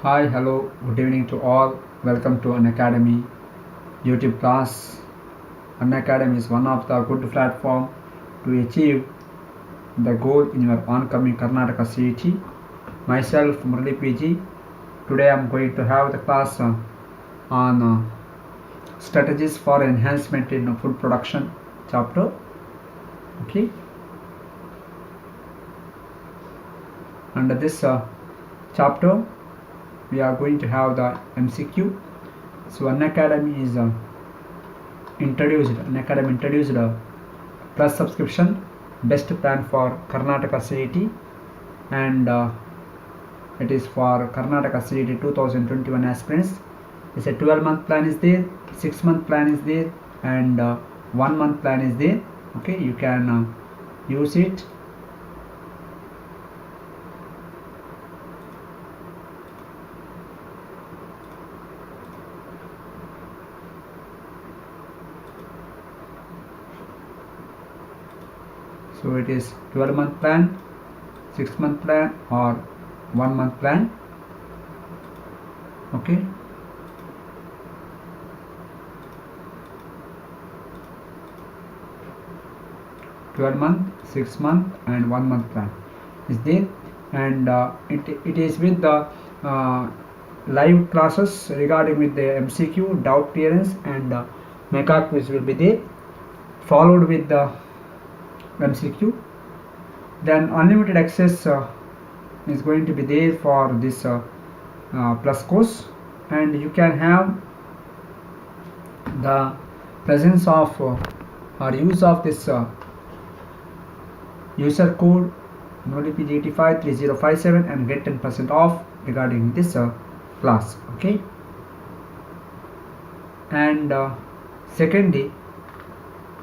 Hi, hello, good evening to all. Welcome to Unacademy YouTube class. Unacademy is one of the good platform to achieve the goal in your oncoming Karnataka CET. Myself, Murali.P.G. Today I am going to have the class on strategies for enhancement in food production chapter. Okay. Under this chapter, we are going to have the MCQ. So Unacademy is introduced plus subscription best plan for Karnataka CET, and it is for Karnataka CET 2021 aspirants. It's a 12-month plan is there, 6-month plan is there, and 1-month plan is there. Okay, you can use it. So it is 12-month plan, 6-month plan, or 1-month plan. Okay. $12-month, 6-month, and 1-month plan is there, and it is with the live classes regarding with the MCQ, doubt clearance, and mega quiz will be there, followed with the MCQ. Then unlimited access is going to be there for this plus course, and you can have the presence of or use of this user code Murali.P.G 853057 and get 10% off regarding this class. Okay, and secondly,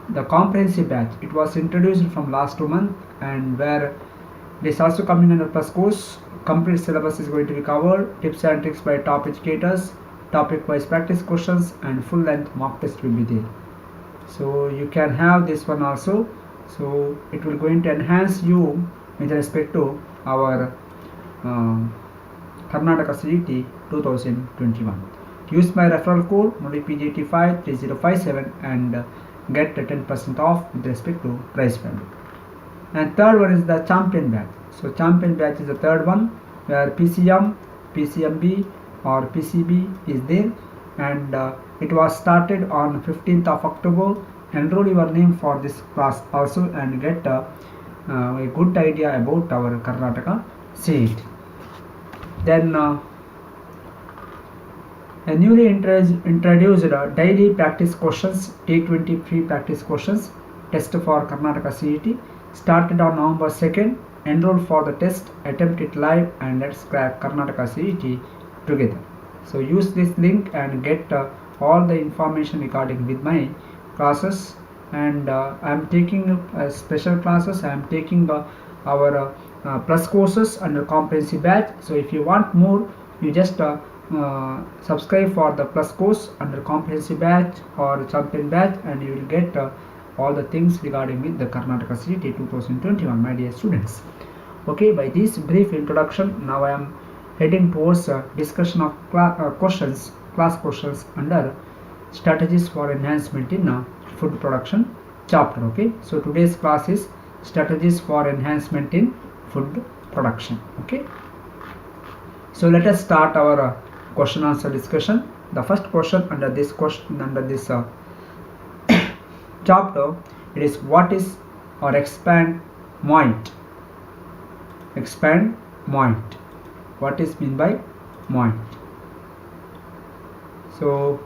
the comprehensive batch, it was introduced from last 2 months, and where it is also coming under plus course. Complete syllabus is going to be covered, tips and tricks by top educators, topic wise practice questions, and full length mock test will be there. So you can have this one also. So it will going to enhance you with respect to our Karnataka CET 2021. Use my referral code Murali.P.G 853057 and get 10% off with respect to price value. And third one is the champion batch. So champion batch is the third one, where PCM, PCMB, or PCB is there, and it was started on 15th of October. Enroll your name for this class also and get a good idea about our Karnataka CET. Then a newly introduced daily practice questions, T20 free practice questions test for Karnataka CET started on November 2nd. Enroll for the test, attempt it live, and let's crack Karnataka CET together. So use this link and get all the information regarding with my classes, and I am taking special classes. I am taking our plus courses under comprehensive batch. So if you want more, you just subscribe for the plus course under comprehensive batch or champion batch, and you will get all the things regarding with the Karnataka CET 2021, my dear students. Okay, by this brief introduction, now I am heading towards discussion of class questions under strategies for enhancement in food production chapter. Okay, so today's class is strategies for enhancement in food production. Okay, so let us start our question answer discussion. The first question under this chapter, it is what is or expand point. Expand point. What is mean by point? So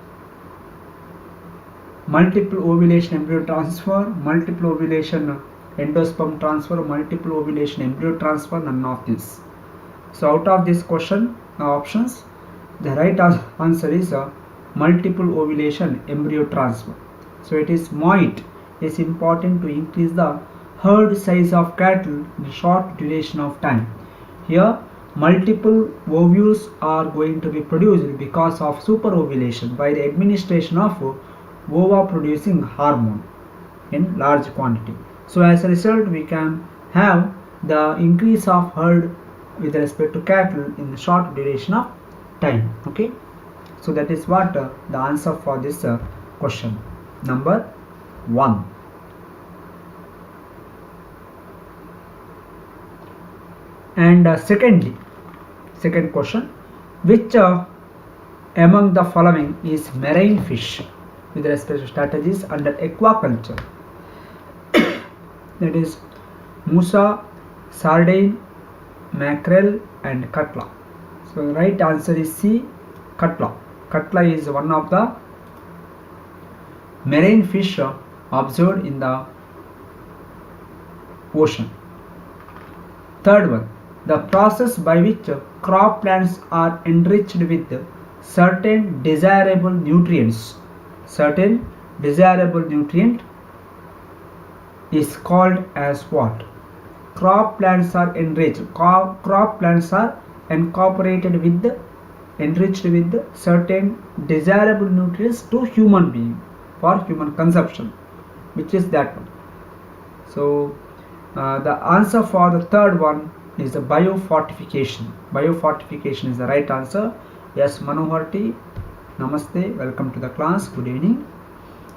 multiple ovulation embryo transfer, multiple ovulation endosperm transfer, multiple ovulation embryo transfer, none of this. So out of this question options, the right answer is multiple ovulation embryo transfer. So it is MOIT is important to increase the herd size of cattle in a short duration of time. Here multiple ovules are going to be produced because of superovulation by the administration of ova producing hormone in large quantity. So as a result, we can have the increase of herd with respect to cattle in the short duration of time. Okay, so that is what the answer for this question number 1. And second question, which among the following is marine fish with respect to strategies under aquaculture? That is musa, sardine, mackerel and cutla. So the right answer is C, cutla. Cutla is one of the marine fish observed in the ocean. Third one, the process by which crop plants are enriched with certain desirable nutrients is called as what? Crop plants are enriched. Crop plants are enriched with certain desirable nutrients to human being for human consumption. Which is that one? So the answer for the third one is the biofortification. Biofortification is the right answer. Yes, Manohar T, namaste, welcome to the class, good evening.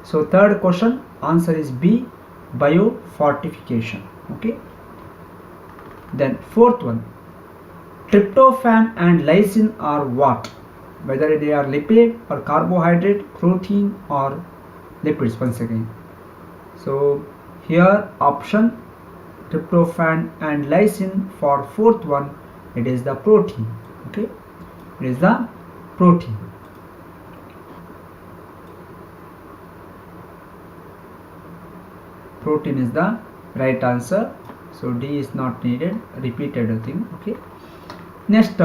So third question, answer is B, biofortification. Okay, then fourth one, tryptophan and lysine are what? Whether they are lipid or carbohydrate, protein or lipids once again. So here option tryptophan and lysine for fourth one, it is the protein. Okay, it is the protein. Protein is the right answer. So D is not needed, repeated thing. Okay, next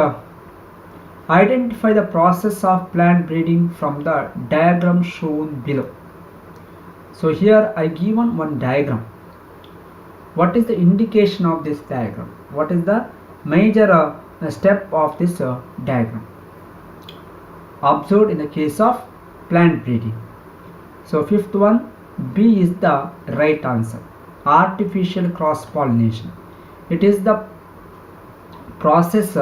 identify the process of plant breeding from the diagram shown below. So here I given one diagram. What is the indication of this diagram? What is the major step of this diagram observed in the case of plant breeding? So fifth one, B is the right answer. Artificial cross pollination. It is the process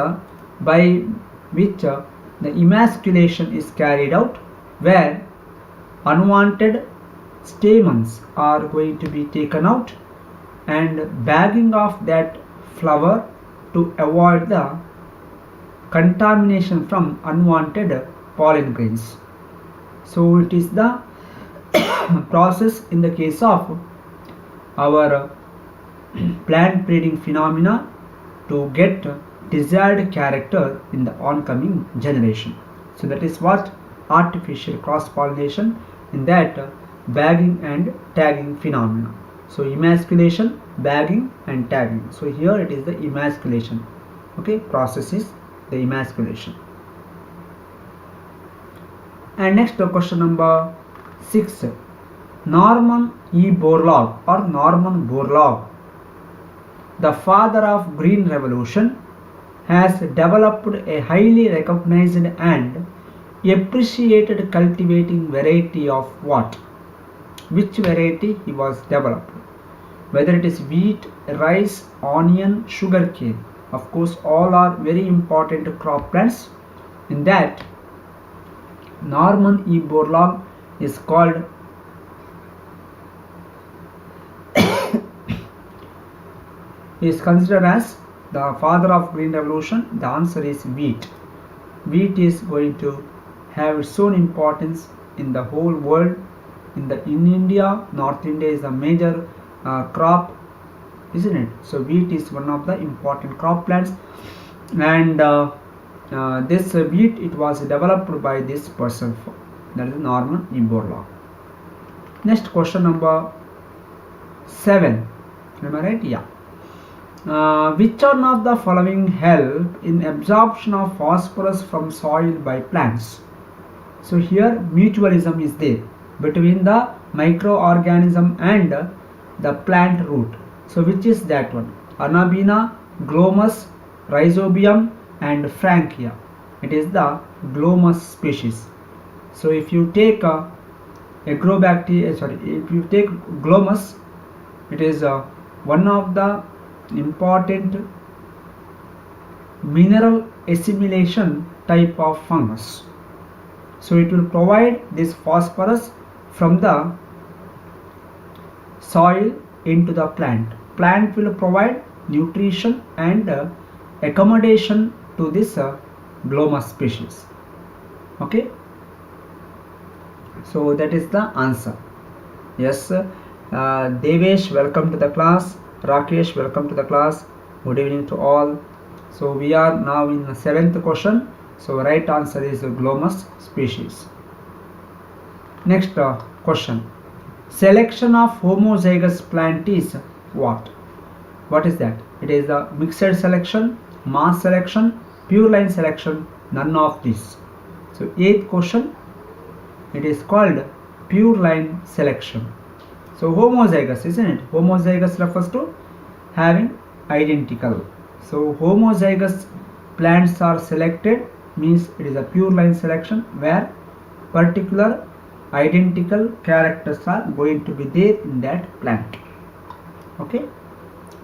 by which the emasculation is carried out, where unwanted stamens are going to be taken out and bagging of that flower to avoid the contamination from unwanted pollen grains. So it is the process in the case of our plant breeding phenomena to get desired character in the oncoming generation. So that is what artificial cross pollination, in that bagging and tagging phenomena. So emasculation, bagging and tagging. So here it is the emasculation. Okay, process is the emasculation. And next question number 6. Norman E. Borlaug or Norman Borlaug, the father of Green Revolution, has developed a highly recognized and appreciated cultivating variety of what? Which variety he was developed? Whether it is wheat, rice, onion, sugarcane. Of course, all are very important crop plants. In that, Norman E. Borlaug is called is considered as the father of Green Revolution. The answer is wheat. Wheat is going to have its own importance in the whole world. In India, North India is a major crop, isn't it? So wheat is one of the important crop plants, and this wheat, it was developed by this person, that is Norman E. Borlaug. Next question number 7. Am I right? Yeah. Which one of the following help in absorption of phosphorus from soil by plants? So here mutualism is there between the microorganism and the plant root. So which is that one? Anabina, Glomus, Rhizobium and Frankia. It is the Glomus species. So if you take if you take Glomus, it is one of the important mineral assimilation type of fungus. So it will provide this phosphorus from the soil into the plant. Plant will provide nutrition and accommodation to this Glomus species. Okay, so that is the answer. Yes, Devesh, welcome to the class. Rakesh, welcome to the class. Good evening to all. So we are now in the 7th question. So right answer is Glomus species. Next question. Selection of homozygous plant is what? What is that? It is the mixed selection, mass selection, pure line selection, none of these. So 8th question, it is called pure line selection. So homozygous, isn't it? Homozygous refers to having identical. So homozygous plants are selected, means it is a pure line selection where particular identical characters are going to be there in that plant. Okay,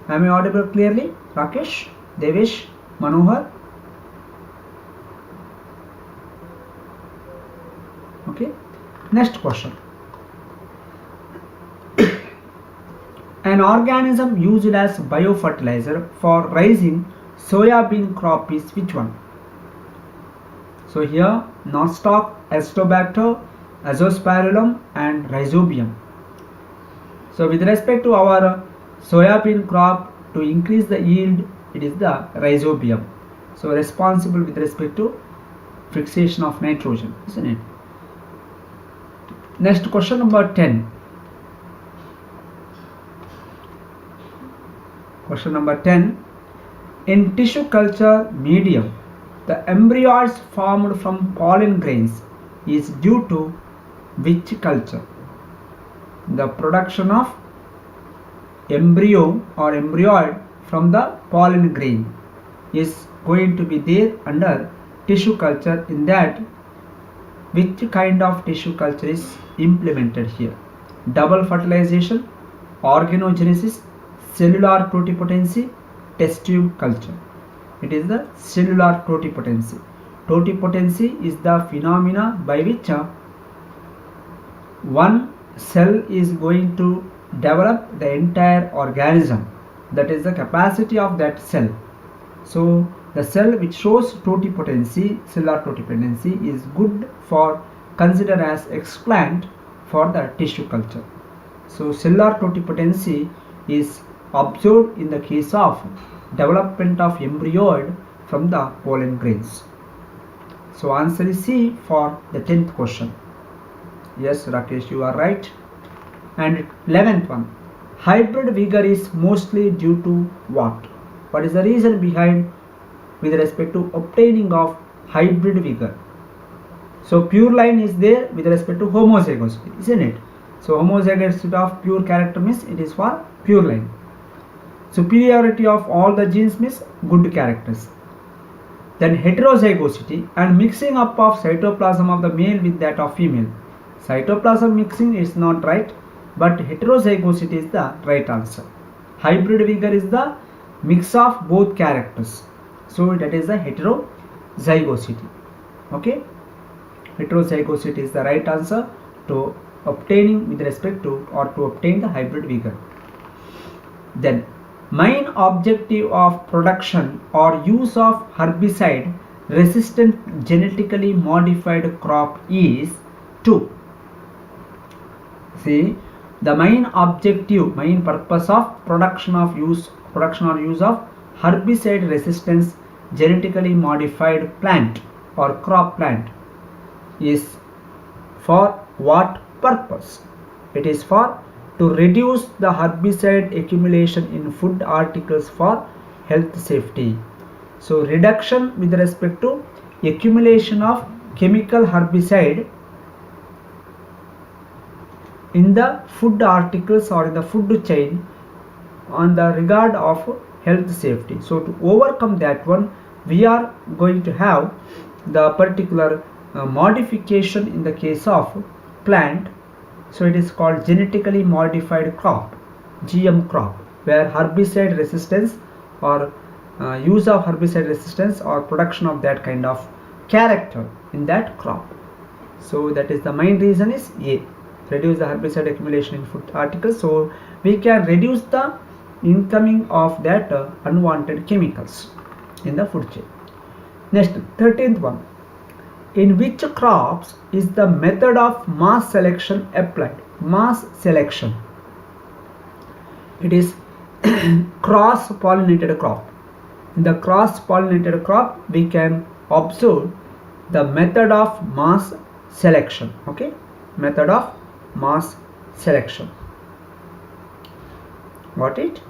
am I audible clearly? Rakesh, Devesh, Manohar? Okay, next question. An organism used as biofertilizer for raising soybean crop is which one? So here nostoc, Azotobacter, Azospirillum and Rhizobium. So with respect to our soybean crop, to increase the yield, it is the Rhizobium. So responsible with respect to fixation of nitrogen, isn't it? Next question number 10. Question number 10. In tissue culture medium, the embryos formed from pollen grains is due to which culture? The production of embryo or embryoid from the pollen grain is going to be there under tissue culture. In that, which kind of tissue culture is implemented here? Double fertilization, organogenesis, cellular totipotency, test tube culture. It is the cellular totipotency. Totipotency is the phenomena by which one cell is going to develop the entire organism. That is the capacity of that cell. So the cell which shows totipotency, cellular totipotency, is good for considered as explant for the tissue culture. So cellular totipotency is observed in the case of development of embryoid from the pollen grains. So answer is C for the 10th question. Yes, Rakesh, you are right. And 11th one. Hybrid vigor is mostly due to what? What is the reason behind with respect to obtaining of hybrid vigor? So pure line is there with respect to homozygosity, isn't it? So homozygosity of pure character means it is for pure line. Superiority of all the genes means good characters. Then heterozygosity and mixing up of cytoplasm of the male with that of female. Cytoplasm mixing is not right, but heterozygosity is the right answer. Hybrid vigor is the mix of both characters. So that is the heterozygosity. Okay, heterozygosity is the right answer to obtaining with respect to or to obtain the hybrid vigor. Then main objective of production or use of herbicide resistant genetically modified crop is to see the main objective, main purpose of production or use of herbicide resistance genetically modified plant or crop plant is for what purpose? It is for to reduce the herbicide accumulation in food articles for health safety. So reduction with respect to accumulation of chemical herbicide in the food articles or in the food chain on the regard of health safety. So to overcome that one, we are going to have the particular modification in the case of plant. So it is called genetically modified crop, GM crop, where herbicide resistance or use of herbicide resistance or production of that kind of character in that crop. So that is the main reason is A, reduce the herbicide accumulation in food articles. So we can reduce the incoming of that unwanted chemicals in the food chain. Next, 13th one. In which crops is the method of mass selection applied? Mass selection. It is cross-pollinated crop. In the cross-pollinated crop, we can observe the method of mass selection. Okay, method of mass selection. Got it?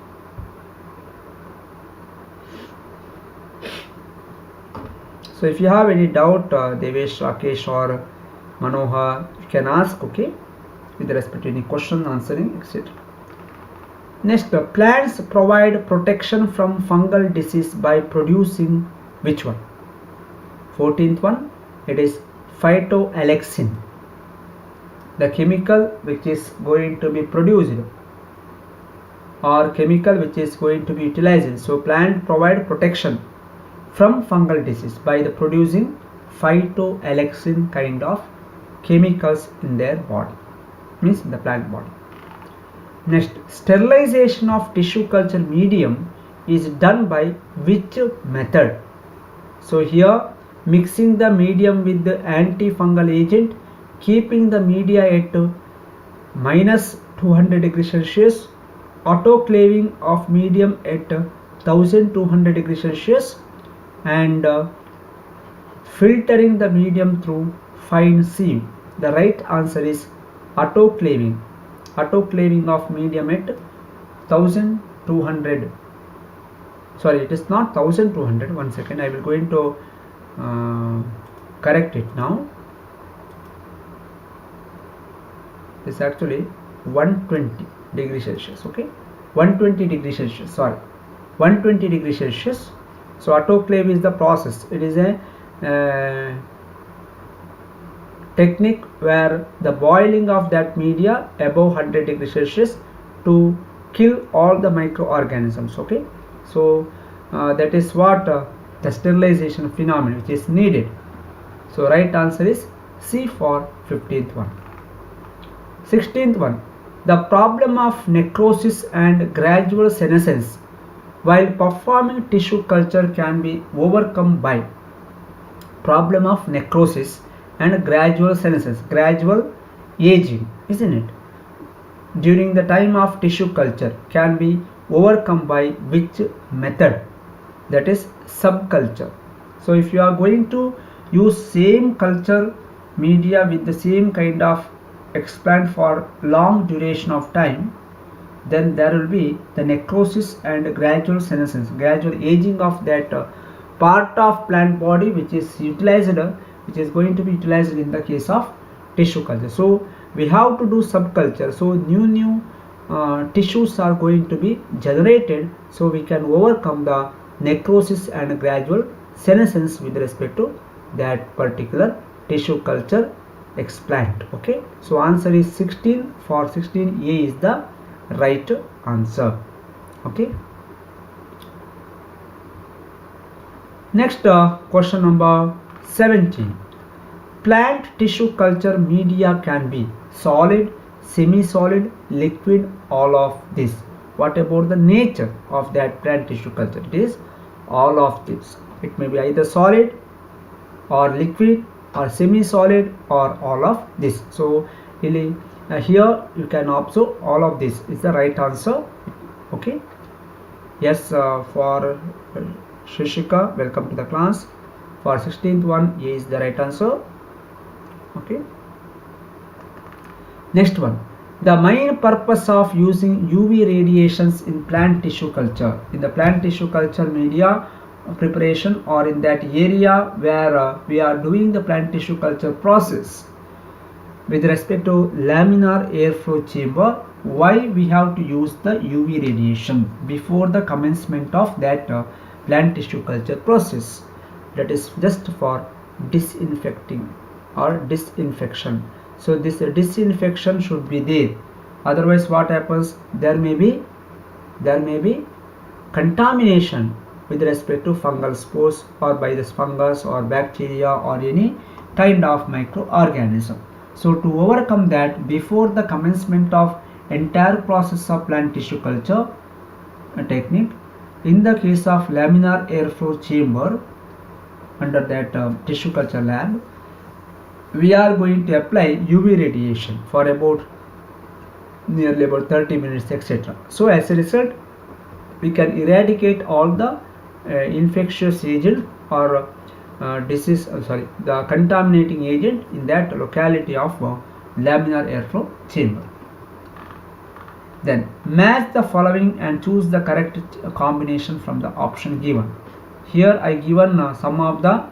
So if you have any doubt, Devesh, Rakesh or Manohar, you can ask, okay, with respect to any question, answering, etc. Next, plants provide protection from fungal disease by producing which one? 14th one, it is phytoalexin, the chemical which is going to be produced or chemical which is going to be utilized. So plant provide protection from fungal disease by the producing phytoalexin kind of chemicals in their body, means in the plant body. Next, sterilization of tissue culture medium is done by which method? So here, mixing the medium with the antifungal agent, keeping the media at minus 200 degrees Celsius, autoclaving of medium at 1200 degrees Celsius, and filtering the medium through fine sieve. The right answer is autoclaving. Autoclaving of medium at 1200. Sorry, it is not 1200. One second, I will going to correct it now. It's actually 120 degrees Celsius. Okay, 120 degrees Celsius. Sorry, 120 degrees Celsius. So autoclave is the process. It is a technique where the boiling of that media above 100 degrees Celsius to kill all the microorganisms. Okay, so that is what the sterilization phenomenon which is needed. So right answer is C for 15th one. 16th one, the problem of necrosis and gradual senescence while performing tissue culture can be overcome by problem of necrosis and gradual senescence, gradual aging, isn't it? During the time of tissue culture can be overcome by which method? That is subculture. So if you are going to use same culture media with the same kind of explant for long duration of time, then there will be the necrosis and gradual senescence, gradual aging of that part of plant body which is utilized, which is going to be utilized in the case of tissue culture. So we have to do subculture. So new tissues are going to be generated, so we can overcome the necrosis and gradual senescence with respect to that particular tissue culture explant. Okay, so answer is 16. For 16A is the right answer. Okay, next question number 17. Plant tissue culture media can be solid, semi-solid, liquid, all of this. What about the nature of that plant tissue culture? It is all of this. It may be either solid or liquid or semi-solid or all of this. So really here you can observe all of this is the right answer. Okay, yes, for Shishika, welcome to the class. For 16th one, A is the right answer. Okay, next one, the main purpose of using UV radiations in plant tissue culture, in the plant tissue culture media preparation or in that area where we are doing the plant tissue culture process with respect to laminar airflow chamber, why we have to use the UV radiation before the commencement of that plant tissue culture process? That is just for disinfecting or disinfection. So this disinfection should be there, otherwise what happens, there may be contamination with respect to fungal spores or by this fungus or bacteria or any kind of microorganism. So to overcome that, before the commencement of entire process of plant tissue culture technique, in the case of laminar airflow chamber under that tissue culture lab, we are going to apply UV radiation for about nearly about 30 minutes, etc. So as a result, we can eradicate all the infectious agent or the contaminating agent in that locality of laminar airflow chamber. Then match the following and choose the correct combination from the option given. Here I given some of the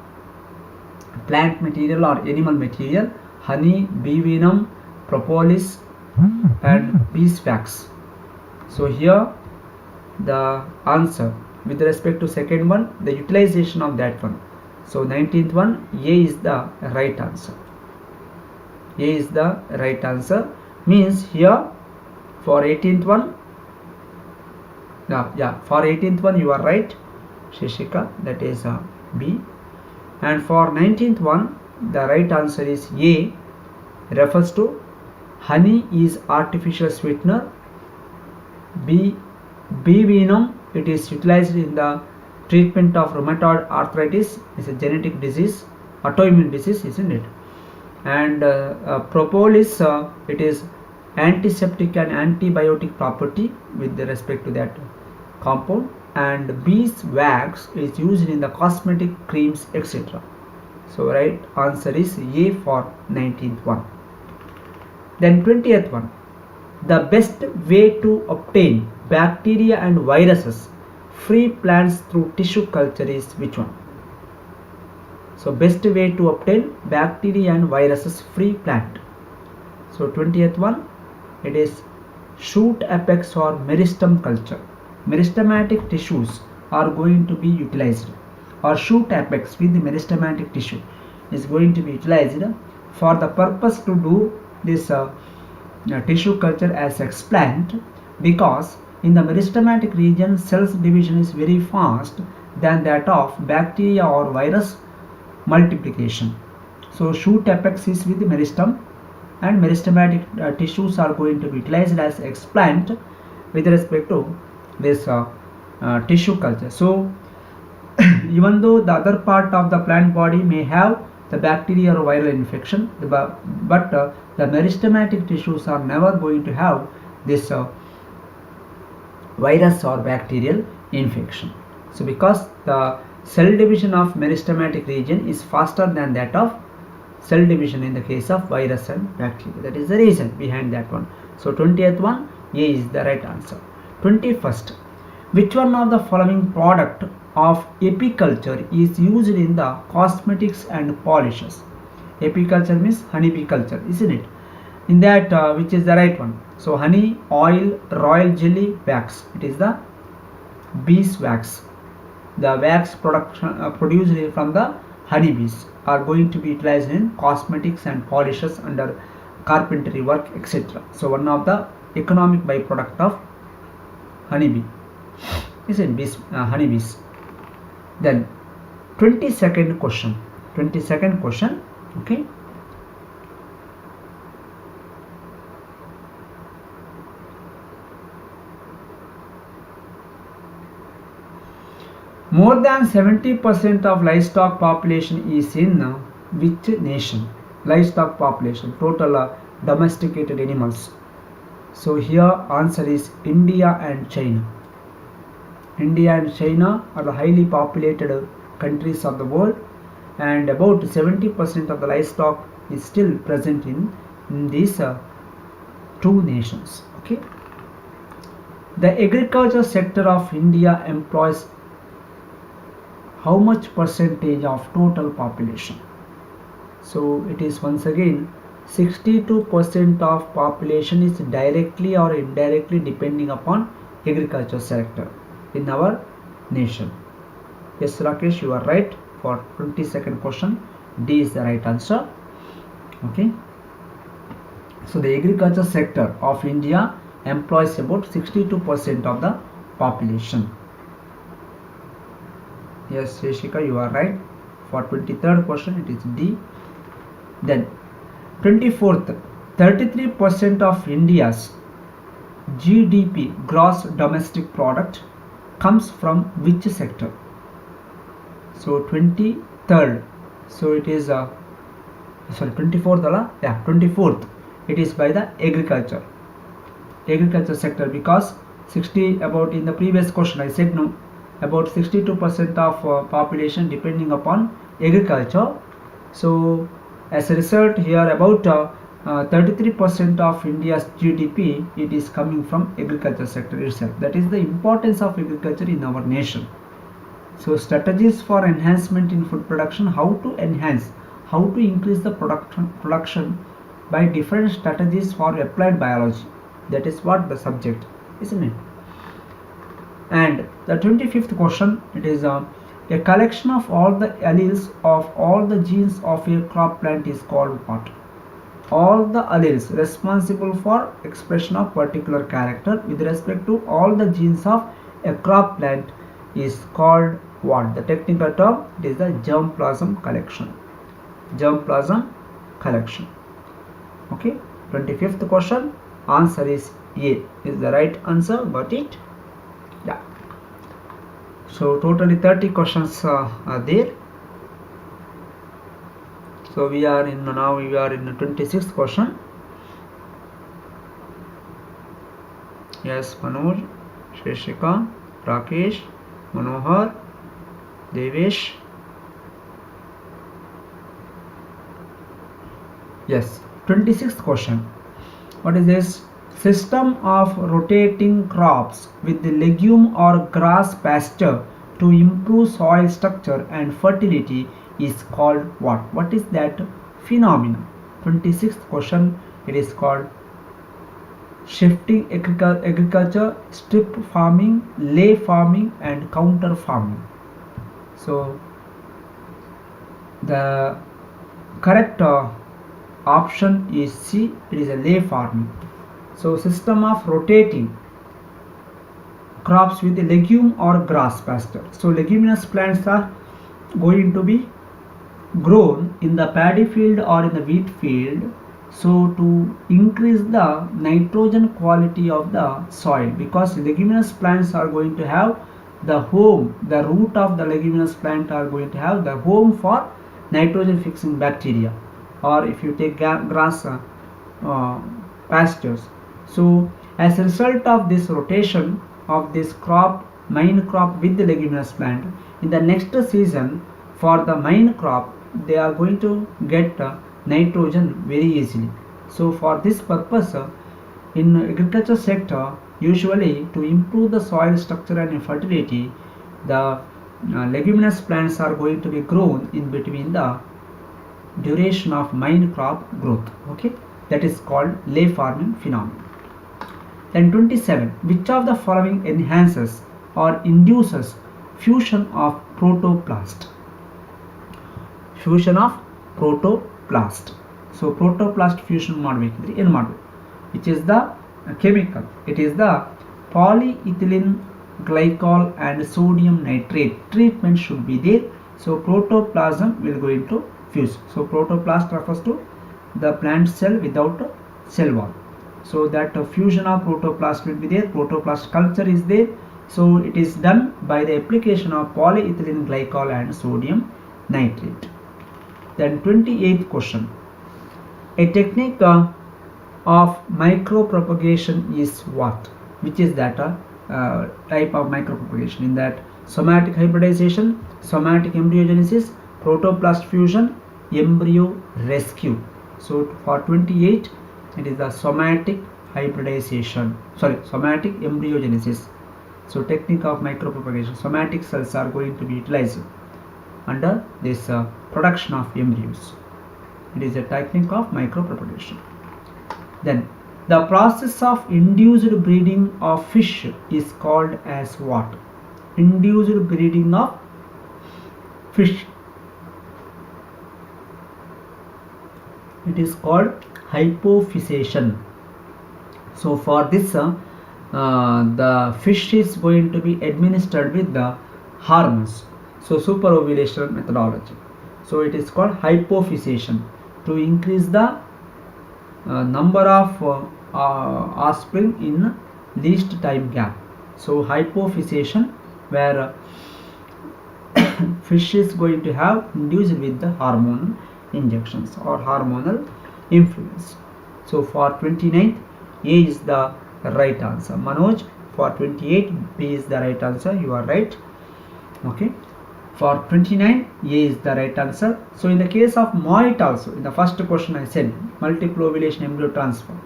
plant material or animal material: honey, bee venom, propolis and beeswax. So here the answer with respect to second one, the utilization of that one. So 19th one, A is the right answer. A is the right answer. Means here for 18th one, for 18th one you are right, Shishika, that is B. And for 19th one, the right answer is A, refers to honey is artificial sweetener. B, bee venom, it is utilized in the treatment of rheumatoid arthritis, is a genetic disease, autoimmune disease, isn't it? And propolis, it is antiseptic and antibiotic property with respect to that compound. And beeswax is used in the cosmetic creams, etc. So right answer is A for 19th one. Then 20th one, the best way to obtain bacteria and viruses free plants through tissue culture is which one? So best way to obtain bacteria and viruses free plant. So 20th one, it is shoot apex or meristem culture. Meristematic tissues are going to be utilized, or shoot apex with the meristematic tissue is going to be utilized for the purpose to do this tissue culture as explant, because in the meristematic region cells division is very fast than that of bacteria or virus multiplication. So shoot apex is with the meristem, and meristematic tissues are going to be utilized as explant with respect to this tissue culture. So even though the other part of the plant body may have the bacteria or viral infection, but the meristematic tissues are never going to have this virus or bacterial infection. So because the cell division of meristematic region is faster than that of cell division in the case of virus and bacteria, that is the reason behind that one. So 20th one, A is the right answer. 21st, which one of the following product of apiculture is used in the cosmetics and polishes? Apiculture means honeybee culture, isn't it? In that which is the right one? So honey, oil, royal jelly, wax. It is the beeswax. The wax production produced from the honeybees are going to be utilized in cosmetics and polishes under carpentry work, etc. So one of the economic byproduct of honeybee is in honeybees. Then 22nd question. 22nd question. Okay. More than 70% of livestock population is in which nation? Livestock population, total domesticated animals. So here answer is India and China. India and China are the highly populated countries of the world, and about 70% of the livestock is still present in these two nations. Okay. The agriculture sector of India employs how much percentage of total population? So it is once again 62% of population is directly or indirectly depending upon agriculture sector in our nation. Yes, Rakesh, you are right for 22nd question. D is the right answer. Okay. So the agriculture sector of India employs about 62% of the population. Yes, Sheshika, you are right. For 23rd question, it is D. Then 24th, 33% of India's GDP, gross domestic product, comes from which sector? So 23rd, so it is 24th, 24th, it is by the agriculture sector, because 60, about in the previous question I said no, about 62% of population depending upon agriculture. So as a result here, about 33% of India's GDP, it is coming from agriculture sector itself. That is the importance of agriculture in our nation. So strategies for enhancement in food production, how to enhance, how to increase the production by different strategies for applied biology. That is what the subject, isn't it? And the 25th question, it is a collection of all the alleles of all the genes of a crop plant is called what? All the alleles responsible for expression of particular character with respect to all the genes of a crop plant is called what? The technical term, it is the germplasm collection. Germplasm collection. Okay, 25th question, answer is A is the right answer. Got it? Yeah. So totally 30 questions are there. So we are in the 26th question. Yes, Manoj, Sheshika, Rakesh, Manohar, Devesh. Yes, 26th question. What is this? System of rotating crops with the legume or grass pasture to improve soil structure and fertility is called what? What is that phenomenon? 26th question, it is called shifting agriculture, strip farming, lay farming and counter farming. So the correct option is C, it is a lay farming. So system of rotating crops with a legume or grass pasture. So leguminous plants are going to be grown in the paddy field or in the wheat field, so to increase the nitrogen quality of the soil, because leguminous plants are going to have the home, the root of the leguminous plant are going to have the home for nitrogen fixing bacteria, or if you take grass pastures. So as a result of this rotation of this crop, main crop with the leguminous plant, in the next season for the main crop they are going to get nitrogen very easily. So for this purpose in agriculture sector, usually to improve the soil structure and fertility, the leguminous plants are going to be grown in between the duration of main crop growth. Okay, that is called lay farming phenomenon. Then 27, which of the following enhances or induces fusion of protoplast? Fusion of protoplast. So protoplast fusion ಮಾಡಬೇಕಿದ್ರೆ ಏನು ಮಾಡಬೇಕು? Which is the chemical? It is the polyethylene glycol and sodium nitrate treatment should be there. So protoplasm will go into fuse. So protoplast refers to the plant cell without cell wall. So that fusion of protoplast will be there. Protoplast culture is there. So it is done by the application of polyethylene glycol and sodium nitrate. Then 28th question. A technique of micropropagation is what? Which is that type of micropropagation? In that somatic hybridization, somatic embryogenesis, protoplast fusion, embryo rescue. So for 28, it is the somatic hybridization, somatic embryogenesis. So technique of micropropagation, somatic cells are going to be utilized under this production of embryos. It is a technique of micropropagation. Then the process of induced breeding of fish is called as what? Induced breeding of fish, it is called hypophyseation. So for this the fish is going to be administered with the hormones. So superovulation methodology. So it is called hypophyseation, to increase the number of offspring in least time gap. So hypophyseation, where fish is going to have induced with the hormonal injections or hormonal influence. So for 29th, A is the right answer. Manoj, for 28, B is the right answer. You are right. Okay. For 29, A is the right answer. So in the case of MOIT also, in the first question I said multiple ovulation embryo transfer,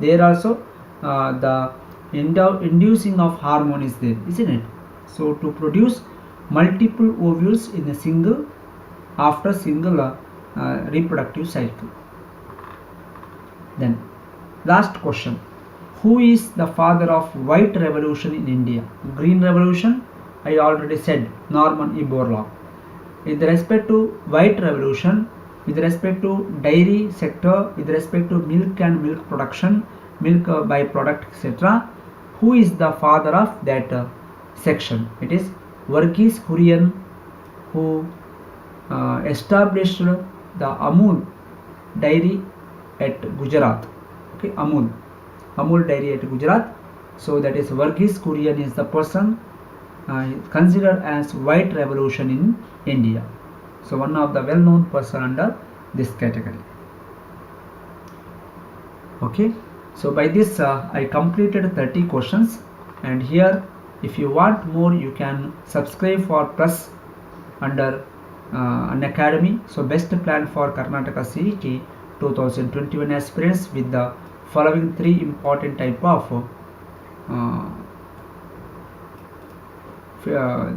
there also the inducing of hormone is there, isn't it? So to produce multiple ovules in a single after single reproductive cycle. Then last question, who is the father of white revolution in India? Green revolution, I already said, Norman E. Borlaug. With respect to white revolution, with respect to dairy sector, with respect to milk and milk production, milk byproduct, etc., who is the father of that section? It is Verghese Kurian, who established the Amul dairy at Gujarat. Okay, Amul dairy at Gujarat. So that is Verghese Kurian is the person considered as white revolution in India. So one of the well-known person under this category. Okay, so by this I completed 30 questions, and here if you want more you can subscribe for plus under Unacademy. So best plan for Karnataka CET 2021 aspirants with the following 3 important type of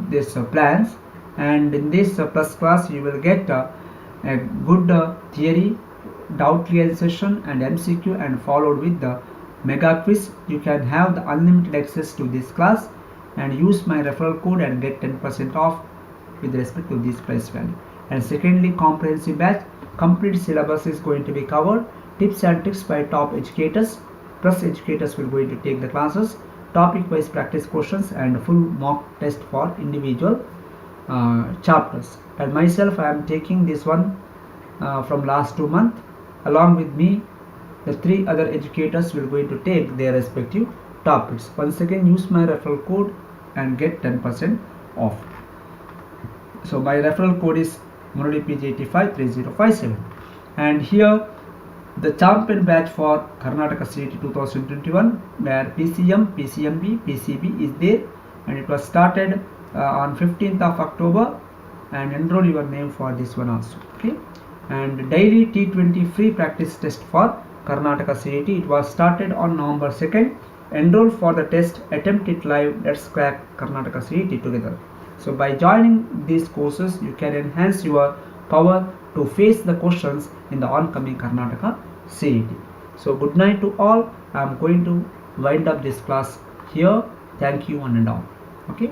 this plans, and in this plus class you will get a good theory, doubt clear session and MCQ, and followed with the mega quiz. You can have the unlimited access to this class and use my referral code and get 10% off with respect to this price value. And secondly, comprehensive batch, complete syllabus is going to be covered, tips and tricks by top educators, plus educators will going to take the classes, topic wise practice questions and full mock test for individual chapters. And myself, I am taking this one from last 2 months. Along with me, the 3 other educators will going to take their respective topics. Once again, use my referral code and get 10% off. So my referral code is Murali.P.G 853057, and here the champion batch for Karnataka CET 2021, where PCM, PCMB, PCB is there, and it was started on 15th of October, and enroll your name for this one also. Okay, and daily T20 free practice test for Karnataka CET, it was started on November 2nd. Enroll for the test, attempt it live. Let's crack Karnataka CET together. So by joining these courses, you can enhance your power to face the questions in the oncoming Karnataka CET. So good night to all. I am going to wind up this class here. Thank you one and all. Okay.